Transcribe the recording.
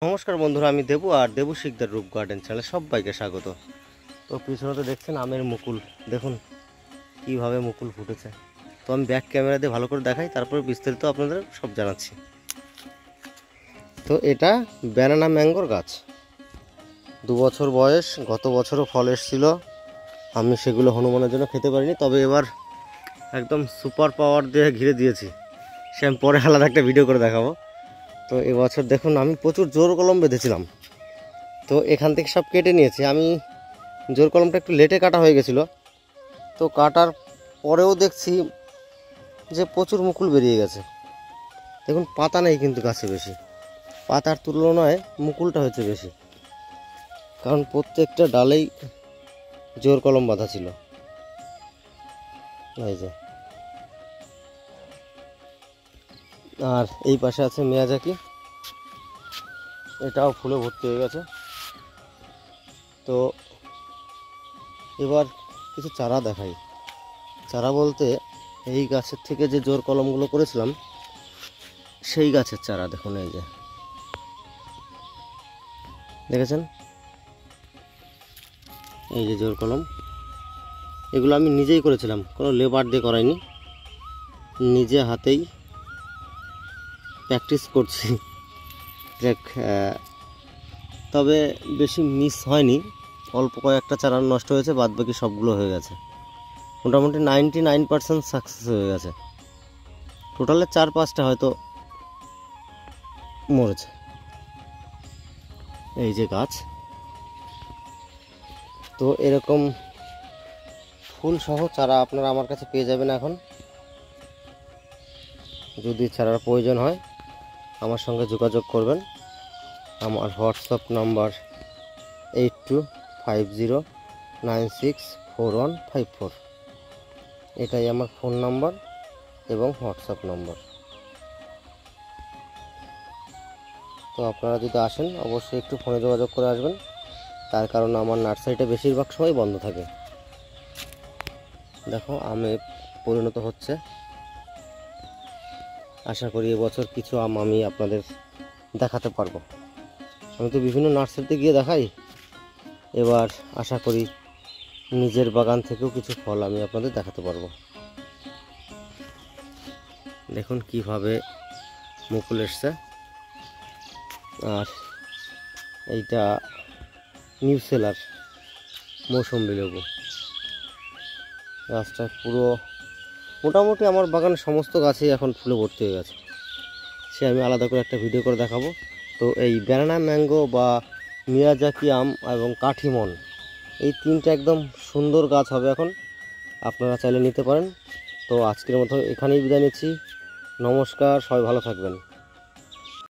নমস্কার বন্ধুরা, আমি দেবু আর দেবু শিকদার রূপ গার্ডেন চ্যানেলে সবাইকে স্বাগত। তো পিছনে তো দেখছেন আমের মুকুল, দেখুন কিভাবে মুকুল ফুটেছে। তো আমি ব্যাক ক্যামেরা দিয়ে ভালো করে দেখাই, তারপরে বিস্তারিত আপনাদের সব জানাচ্ছি। তো এটা ব্যানানা ম্যাঙ্গোর গাছ, 2 বছর বয়স। গত বছরও ফল এসেছিল, আমি সেগুলো হনুমানের জন্য খেতে পারিনি, তবে এবার একদম সুপার পাওয়ার দিয়ে ঘিরে দিয়েছি। সে আমি পরে আলাদা একটা ভিডিও করে দেখাবো। তো এবছর দেখুন আমি প্রচুর জোর কলম বেঁধেছিলাম, তো এখান থেকে সব কেটে নিয়েছি। আমি জোর কলমটা একটু লেটে কাটা হয়ে গেছিলো, তো কাটার পরেও দেখছি যে প্রচুর মুকুল বেরিয়ে গেছে। দেখুন পাতা নেই কিন্তু গাছে বেশি, পাতার তুলনায় মুকুলটা হচ্ছে বেশি, কারণ প্রত্যেকটা ডালেই জোর কলম বাঁধা ছিল। এই যে, আর এই পাশে আছে মিয়াজাকি, এটাও ফুলে ভর্তি হয়ে গেছে। তো এবার কিছু চারা দেখাই। চারা বলতে এই গাছের থেকে যে জোর কলমগুলো করেছিলাম সেই গাছের চারা দেখুন। এই যে দেখেছেন, এই যে জোর কলম, এগুলো আমি নিজেই করেছিলাম, কোনো লেবার দিয়ে করাইনি, নিজে হাতেই প্র্যাকটিস করছি। দেখ, তবে বেশি মিস হয়নি, অল্প কয়েকটা চারা নষ্ট হয়েছে, বাদ বাকি সবগুলো হয়ে গেছে। মোটামুটি 99% সাকসেস হয়ে গেছে। টোটালে 4-5টা হয়তো মরেছে। এই যে গাছ, তো এরকম ফুল সহ চারা আপনারা আমার কাছে পেয়ে যাবেন। এখন যদি চারার প্রয়োজন হয় আমার সঙ্গে যোগাযোগ করবেন। আমার হোয়াটসঅ্যাপ নাম্বার 8250964154, এটাই আমার ফোন নাম্বার এবং হোয়াটসঅ্যাপ নাম্বার। তো আপনারা যদি আসেন অবশ্যই একটু ফোনে যোগাযোগ করে আসবেন, তার কারণ আমার নার্সারিটা বেশিরভাগ সময় বন্ধ থাকে। দেখো আমে পরিণত হচ্ছে, আশা করি এবছর কিছু আম আমি আপনাদের দেখাতে পারবো। আমি তো বিভিন্ন নার্সারিতে গিয়ে দেখাই, এবার আশা করি নিজের বাগান থেকেও কিছু ফল আমি আপনাদের দেখাতে পারবো। দেখুন কিভাবে মুকুল এসছে। আর এইটা নিউ সেলার মৌসুম্বি লেবু, গাছটা পুরো মোটামুটি আমার বাগানের সমস্ত গাছেই এখন ফুলে ভর্তি হয়ে গেছে, সে আমি আলাদা করে একটা ভিডিও করে দেখাবো। তো এই ব্যানানা ম্যাঙ্গো বা মিয়াজাকি আম এবং কাঠিমন, এই 3টা একদম সুন্দর গাছ হবে এখন, আপনারা চাইলে নিতে পারেন। তো আজকের মতো এখানেই বিদায় নিচ্ছি। নমস্কার, সবাই ভালো থাকবেন।